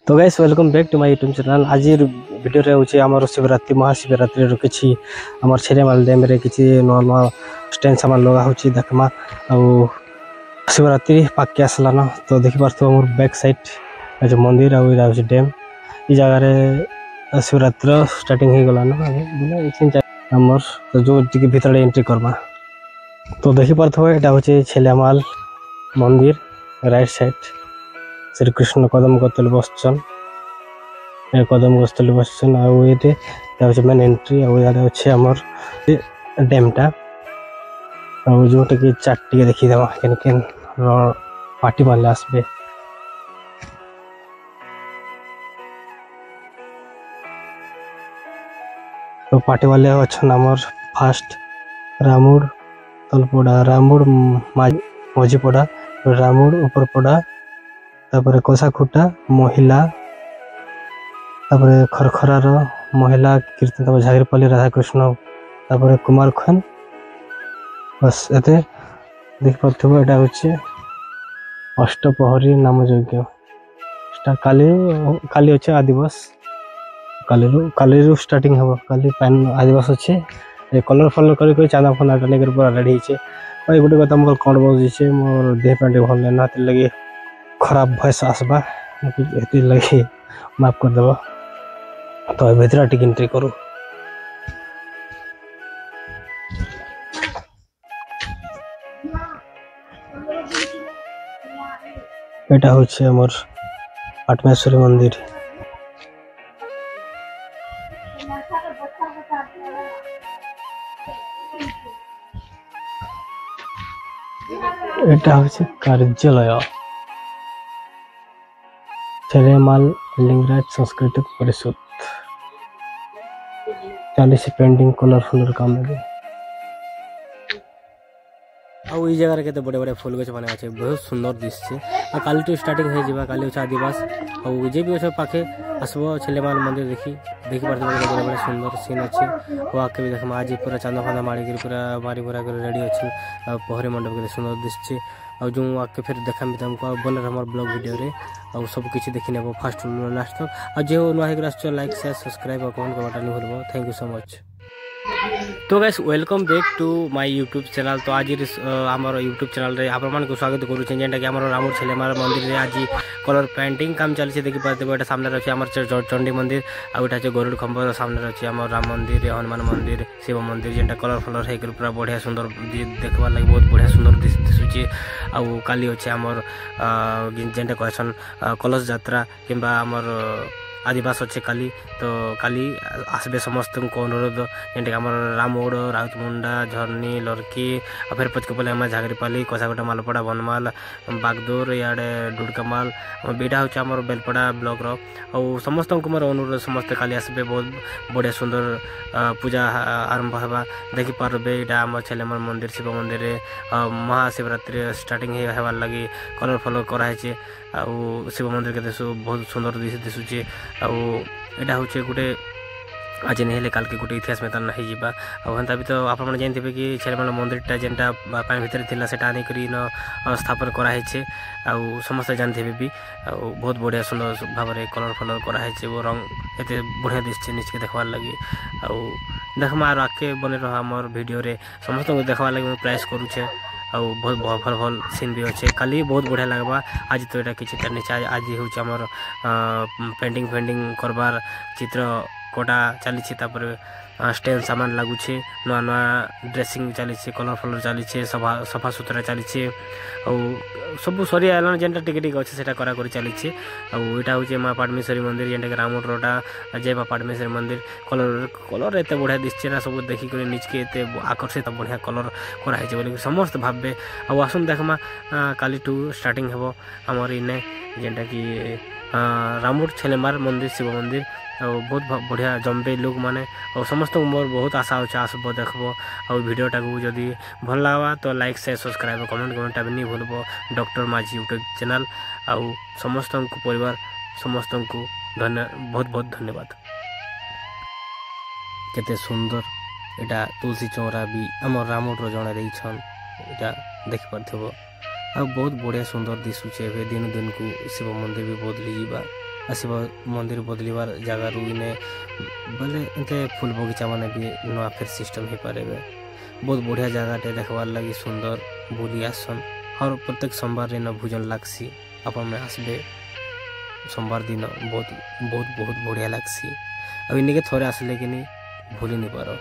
तो guys welcome back to my YouTube channel. आज video रे होची हमर शिवरात्रि महाशिवरात्रि रो किछि हमर छेरेमाल डैम रे किछि नुआ नुआ स्टैंड सामान लगा होची देखमा। आ शिवरात्रि पाके आसला न तो देखि पारथो हमर बैक साइड जो मंदिर आ इरा होची डैम। ई जगह रे शिवरात्रि स्टार्टिंग हे गला न बोले इछिन हमर तो जो टिके भीतर एंट्री करबा तो देखि पारथो एटा होची छेलेमाल मंदिर राइट साइड। श्री कृष्ण कदम गतल बसचन कदम गतल बसचन आउ मेन एंट्री आछे हमर डैमटा जो चार्ट देखी देवा केन केन पार्टी वाले आसबे। तो पार्टी वाले अच्छन हमर फास्ट रामुड़ तलपड़ा रामुड़ मझीपड़ा रामुड़ उपरपड़ा तापर कोसाखुटा महिला तापर खरखरार महिला कीर्तन तापर झागिरपल्ली राधाकृष्ण तापर कुमार खान बस एते देख पाथबो। एटा होचे अष्टपहरी नाम यज्ञ काली काली अच्छे आदिवास काली स्टार्टिंग हम काली पैन आदिवास अच्छे कलर फलर कर चांदा फंदा लेकर पूरा रेडी है। भाई गोटे कथा मोर कौन बजे मोर देह पैंट भल ना लगे खराब भयस आसबा लगे माफ कर देव। तो भीतर टिक एंट्री करू एटा होचे हमर पाटमेश्वरी मंदिर। एटा होचे कार्यालय छेरेमाल लिंगराज सांस्कृतिक परिषद चली पेंटिंग कलरफुल काम लगे। आउ ई जगह के बड़े बड़े फूल गछ बने अच्छे बहुत सुंदर दिसছে। आ काली टू स्टार्टिंग है जीवा काली अच्छा आदिवास आउ जे भी अच्छा पाखे आसबो छेलेमाल मंदिर देखी पारते बड़े बड़े सुंदर सीन अच्छे। वहाँ के भी देखमा आज पूरा चांदा फांदा मारी पूरा मारी भरा कर रेडी अच्छे। आ पहरे मंडप के सुंदर दिसছে। आ जो आके फिर देखा भी तुमको बोले हमार ब्लॉग वीडियो रे आ सब किछि देखि नेबो फास्ट लास्ट तक। आ जे नुआ हेकर आछो लाइक शेयर सब्सक्राइब और कमेंट करवाटा नहीं भूलबो। Thank you so much. तो guys welcome back to my YouTube channel. तो आज आमर यूट्यूब चैनल रे आप मान को स्वागत करूछे जेंटा कि हमर रामुड़ छेलेमाल मंदिर रे आज कलर पेंटिंग काम चलछे देखि पाते एटा सामने रछि हमर चंडी मंदिर आ एटा छै गरुड़ खंबर सामने रछि हमर राम मंदिर हनुमान मंदिर शिव मंदिर जेंटा कलर फलर हेकर पूरा बढ़िया सुंदर देखबा लागि बहुत बढ़िया सुंदर दिसुछि। आ काली अछि हमर जेंटा कहसन कलश यात्रा किंबा हमर आदिवास अच्छे काली। तो काली आसबे समस्त को अनुरोध जेंटे हमर रामुड़ राउतमुंडा झरनी लड़की और फिर पचकपल्ली आम झागिरपल्ली कोसागुटा मालपड़ा बनमाल बागदूर इे डुड़कामाल बेटा हूँ आम बेलपड़ा ब्लॉक रो समस्त को मोर अनुरोध समस्त काली आसबे बहुत बढ़िया सुंदर पूजा आरंभ होगा देखी पारे। यहाँ आम छेलेमाल मंदिर शिव मंदिर महाशिवरात्रि स्टार्टिंग होबार लगी कलर फलर कराई आउ शिव मंदिर के बहुत सुंदर दिशुचे। आउटा हूँ गोटे आज नहीं हेले काल के गोटे इतिहास में तार नहीं जावा आंता भी। तो आप जानते कि छेलेमाल मंदिरटा जेनटा पानी भितर थिला सेटा आनी करी न स्थापन कराई आउ समस्त जानते भी बहुत बढ़िया सुंदर भाव में कलर फलर कराई रंग एत बढ़िया दिशे निचके देखबार लगी आउ देखमा आगे बने रहा मोर वीडियो रे समस्त को देखबार लगी मैं प्रयास करूचे। आउ बहुत भल भल सीन भी अच्छे काली बहुत बढ़िया लगवा। आज तो यहाँ किसी नीचे आज हूँ आमर पेंटिंग करवार चित्र कोटा चली स्टैंड सामान लगुचे नुआ नुआ ड्रेसिंग चली कलर फलर चली सफा सुतरा चली सब सरी आसान जेनटा टिके अच्छे से करा चली। आईटा हूँ माँ पाटमेश्वरी मंदिर जेनटा कि रामुड़ रोटा जय माँ पाटमेश्वरी मंदिर कलर एत बढ़िया दिशे ना सब देखिक निजके एत आकर्षित बढ़िया कलर कराई बोल समस्त भावे। आसन देखमा काली टू स्टार्टिंग हे आमर इने जेनटा कि रामुड़ छेलेमाल मंदिर शिव मंदिर बहुत बढ़िया जम्बे लोग माने और समस्त मोर बहुत आशा अच्छे आसब देखब और वीडियोटा को जदि भल लगा तो लाइक शेयर सब्सक्राइब कमेंट भी नहीं भूलब। डॉक्टर माझी यूट्यूब चैनल आउ समस्त को परिवार समस्त को बहुत बहुत धन्यवाद। केते सुंदर एटा तुलसी चौरा भी आम रामुड़ जड़े देछन एटा देख पारथबो आ बहुत बढ़िया सुंदर दिशुचे दिन दिन को शिव मंदिर भी बदली जावा। आसब मंदिर बदलवार जगार इने बोले एंते फूल बगीचा माने भी नुआ फिर सिस्टम हो पारे। बहुत बढ़िया जगहटे देखवार लगी सुंदर बुली आसन और प्रत्येक सोमवार दिन भोजन लगसी अपन में आसबे सोमवार दिन बहुत बहुत बहुत बढ़िया लगसी। अब इनके थोड़े आसले कि नहीं भूली नहीं पार।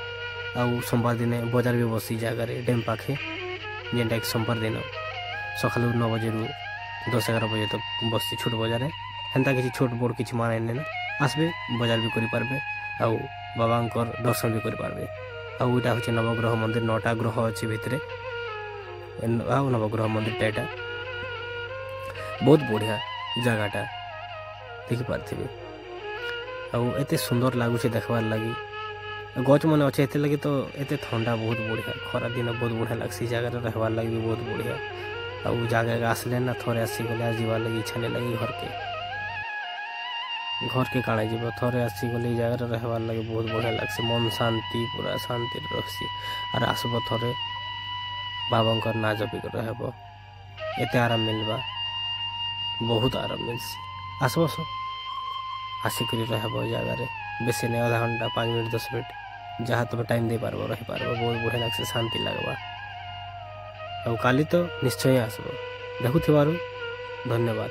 आउ सोमवार दिन बजार भी बसी जगार डैम पाखे जेनटा कि सोमवार दिन सका 9 बजे रु 10-11 बजे तक बसी छोट बजार हेन्ता किसी छोट बड़ किसी माने ना आसबे बजार भी करि पारबे आउ बाबांकर दर्शन भी करि पारबे। आउ इटा होचे नवग्रह मंदिर 9टा ग्रह अच्छे भितरे आउ नवग्रह मंदिरटा एटा बहुत बढ़िया जगहटा देखि पारथिबे। आउ एते सुंदर लागुचे देखबार लगी गच मन अच्छे एते लगी तो एते ठंडा बहुत बढ़िया खरा दिन बहुत बढ़िया लगसी जगह रहबार लगी भी बहुत बढ़िया। आउ जगह आसले ना थोड़े आसी गले जीवार लगी इच्छा नहीं लगी घर के काणे जीव थोड़े आसी गले जगह रहबार लगी बहुत बढ़िया लगसी मन शांति पूरा शांति रखसी और आसब थोड़े बाबांकर ना जपिक रहब एते आराम मिलबा बहुत आराम मिलसी आसब आसिक रहब जगार बेसी नहीं आधा घंटा 5 मिनट 10 मिनट जहाँ तुम टाइम दे पारब रही पारब बहुत बढ़िया लगसे शांति लगवा। और काली तो निश्चय आसब देखुथिबारु धन्यवाद।